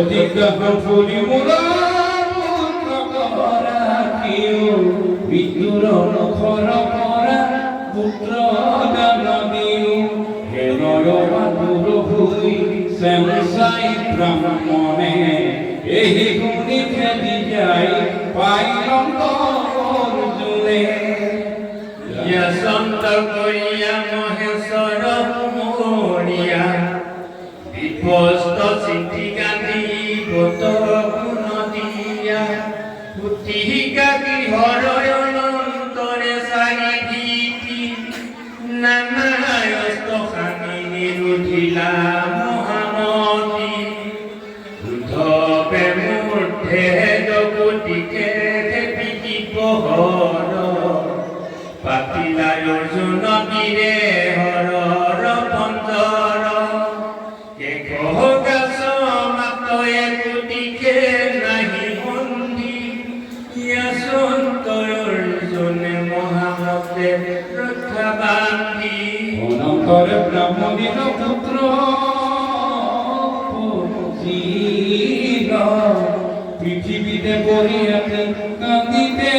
প্রতিজ্ঞা ফুলি মোরা রাখিও বিদ্যুর মুখর পরা পুত্র গান দিও হে নয় মাতুর ভুই শ্যামসাই ব্রাহ্মণে এই গুণি খেলি যাই পাইলম অর্জুনে সন্ত করিয়া মহেশ্বর মরিয়া বিপস্ত সিদ্ধি গান্ধী ব্রত গুণ দিয়া পুতিকা গৃহর অনন্তরে সারি ভীতি নানায়স্ত খানি নিরুধিলা মহামতি উদ্ধবে মূর্ধে জগতিকে দেবী পহর পাতিলায় অর্জুন বীরে হরর পঞ্চর গাছ মাত একুটিকে নাহি বন্দি সন্ত অর্জুনে মহামতে রক্ষা বান্ধি অনন্তরে ব্রাহ্মণীর পুত্র পৃথিবীতে পড়িয়াতে কান্দিতে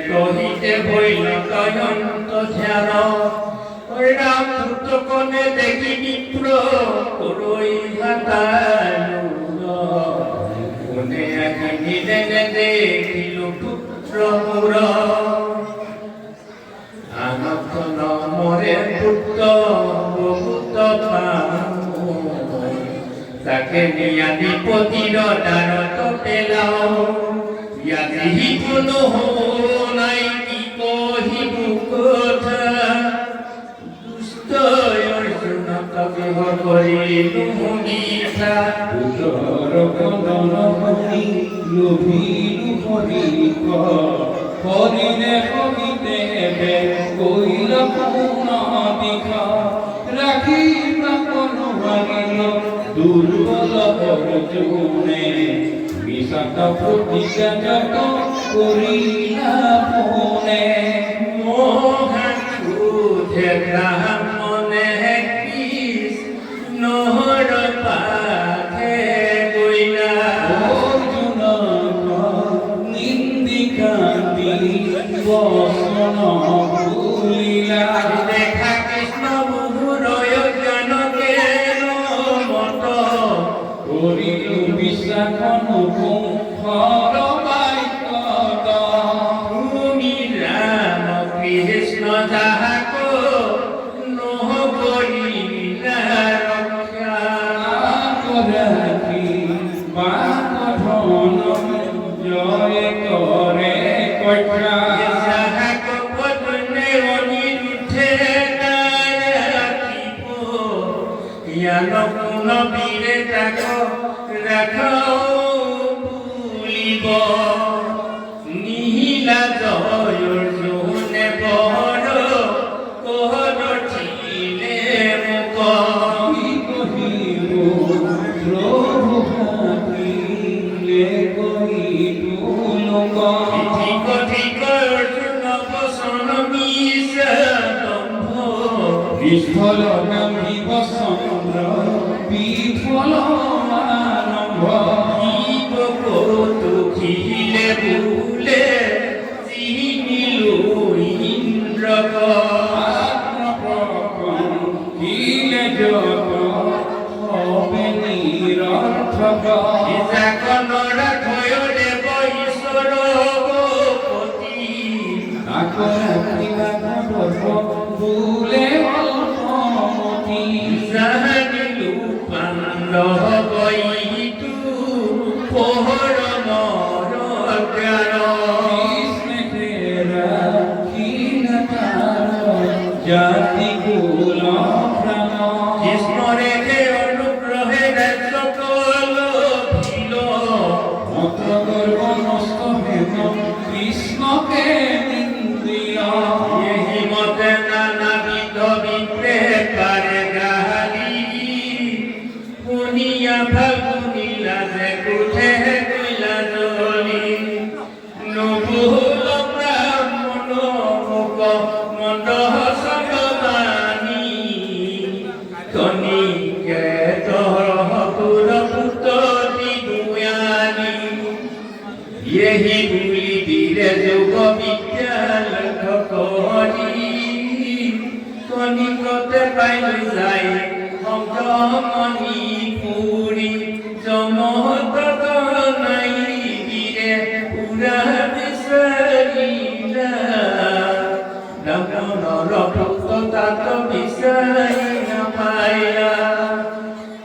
কহিতে বইল তয়ন্ত ধ্যান রাম পুত্র কনে দেখি বিপ্র করই কোনে নিদেনে দেখিল পুত্র মুর আনন্দন মরে পুত্র বহুত তাকে নিয়া নিপতির দ্বারত পেলাও ইয়াহি কোনো নাই কি কহিবু কথা দুষ্ট অর্জুন কবিহ করিলু মিথ্যা পুত্রর কদন হরি লোভিলু হরিক হরিণে হরিতে বে কইল পুন দিখ রাখি প্রাণ হারিল দুর্বল অর্জুনে বিষাক্ত প্রতিজ্ঞা যত করিলা ফোনে মোহন উঠে ব্রাহ্মণে কিস নহর পাখে গইলা অর্জুন নিন্দিকান্তি বসন ভুলিলা দেখা কৃষ্ণ বহুরয় জ্ঞানকে মত করিল বিশ্বাখন হর বাক্য ভূমি রাম কৃষ্ণ যাহাক নহ করিলা রক্ষা রাখি বাকঠন জয় করে কঠা যাহাক পদ্মে অনিরুদ্ধে রাখিব জ্ঞান গুণ বীরে তাক রাখাও ভুলিব নিহিলা জয় অর্জুনে বহর কোহর ঠিলে মুখ কহিব প্রভু ভাবিলে কহিলু লোক ঠিক ঠিক অর্জুন বসন বিষদম্ভ বিফল নামি বসন্দ্র বিফল মানব জীব কৌতুকিলে ভুলে চিনিলু ইন্দ্রক কিলে যত হবে নিরর্থক কনরা ক্ষয়রে বৈশ্বর পতি আকরা ভুলে অল্পমতি জানিলু পাণ্ডব বৈতু পোহর মর জ্ঞান কৃষ্ণেরা জাতি কুল প্রাণ কৃষ্ণ রেখে অনুগ্রহে সকল ভিল মত গর্ব নষ্ট হেন উঠে কইলা জলি নবুল ব্রাহ্মণ মুখ মন্দ সতমানি কনিকে তহর পুর পুতলি দুয়ানি यही भूली धीरे जोग विद्याल करी कनिकते पाई जाए अंगमणि पुरी जमत नहीं धीरे पूरा विसरिला नमनर भक्त तात विसरी न पाया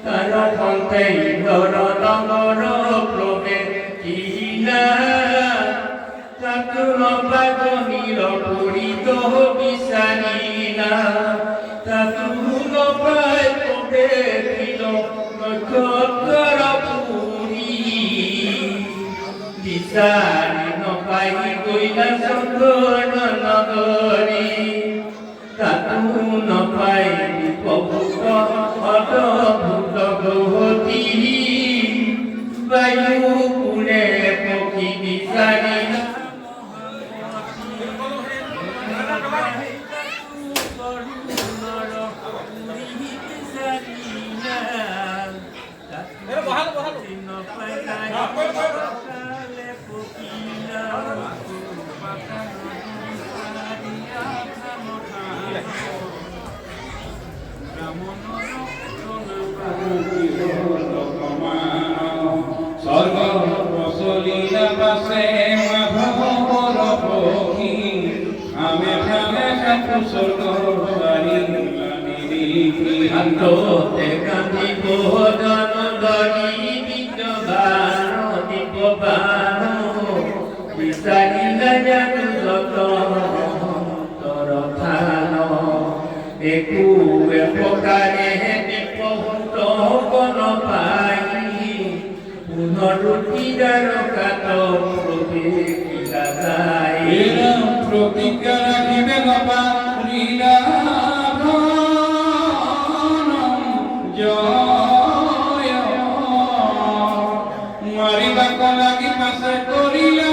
तार फंते इंदर नगर प्रभे Tatur bagoni puri toho bisarina Tatur pai pobe pilo Nokotara puri Bisari no pai koila sangona nagari Tatur no pai dipobuka Ada buka gohoti Bayu pune poki bisari স্বর্গ প্রচলিলা পাশে মাধবর পক্ষী আমি ঠালে সাধু স্বর্গ আন্ততে কান্দি বোধন গরি বিদ্যবান দীপবান বিচারিলা জানু যত তর থান একু প্রকারে দীপভূত কোন পাই পুনরুদ্ধার কাত প্রভে কিলা যায় প্রতিজ্ঞা রাখিবে গপা লীলা জয় মারিবাক লাগি পাশে করিলা